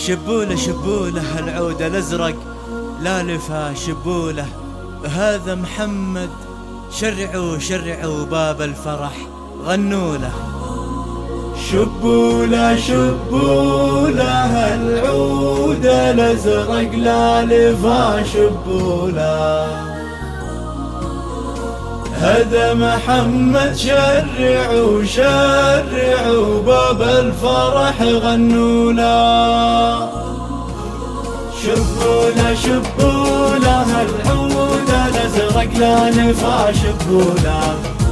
شبوله شبوله العود الأزرق لا لفا شبوله، هذا محمد شرعوا شرعوا باب الفرح غنوا له. شبوله شبوله العود الأزرق لا لفا شبوله، هذا محمد شرعوا شرعوا باب الفرح غنوا له. شبوله شبوله العود الأزرق لا لفا شبوله،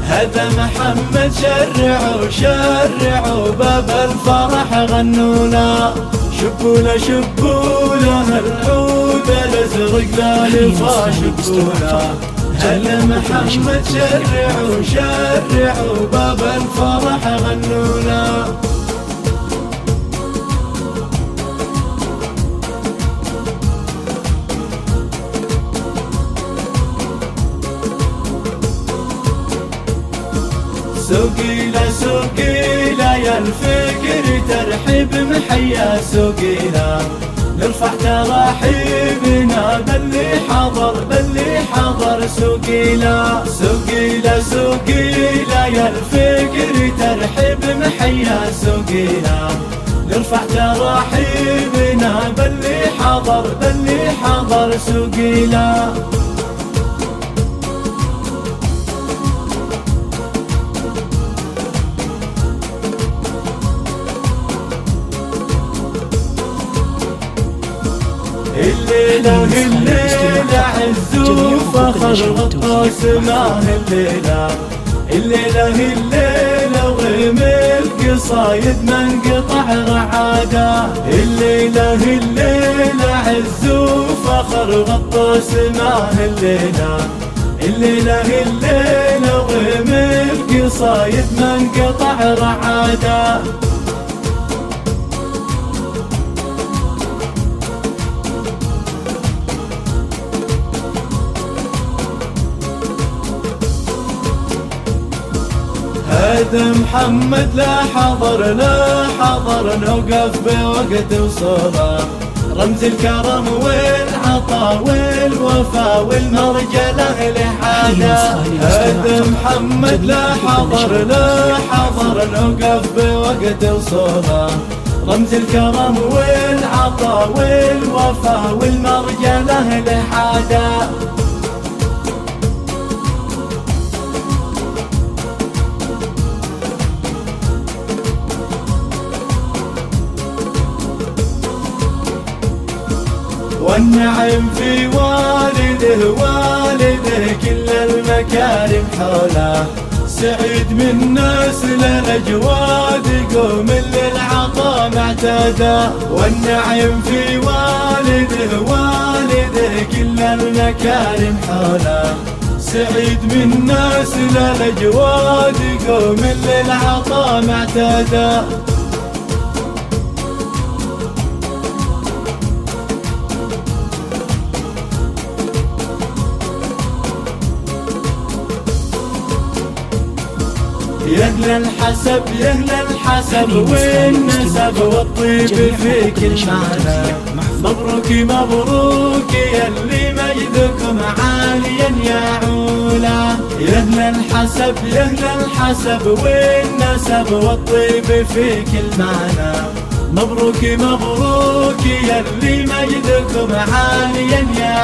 هذا محمد شرعوا شرعوا باب الفرح غنوا له. شبوله شبوله العود الأزرق لا لفا شبوله، هذا محمد شرعوا شرعوا باب الفرح غنوا له. سوقيله سوقيله يا الفكر ترحيب محيا سوقيله، نرفع تراحيبنا باللي حضر باللي حضر. سوقيله سوقيله سوقيله يا الفكر ترحيب محيا سوقيله، نرفع تراحيبنا باللي حضر باللي حضر. سوقيله الليلة الليلة عز وفخر غطاس معه الليلة، الليلة الليلة وغيم القصايد من قطع رعادة. الليلة الليلة عز وفخر غطاس معه الليلة، الليلة الليلة وغيم القصايد من قطع رعادة. هذا محمد لا حضر لا حضر، نوقف بوقت وصوله، رمز الكرم والعطا والوفا والمرجله لحاده. هذا محمد لا حضر لا حضر، نوقف بوقت وصوله، رمز الكرم والعطا والوفا والمرجله لحاده. والنعم في والده والده كل المكارم حوله، سعيد من نسل الأجواد قوم للعطا معتاده. والنعم في والده والده كل المكارم حوله، سعيد من نسل الأجواد قوم للعطا معتاده. يهلا الحسب يهلا الحسب والنسب والطيب في كل معنى. مبروك مبروك يلي مجدكم عاليا يا علا. يهلا الحسب يهلا الحسب والنسب والطيب في كل معنى. مبروك مبروك يلي مجدكم عاليا يا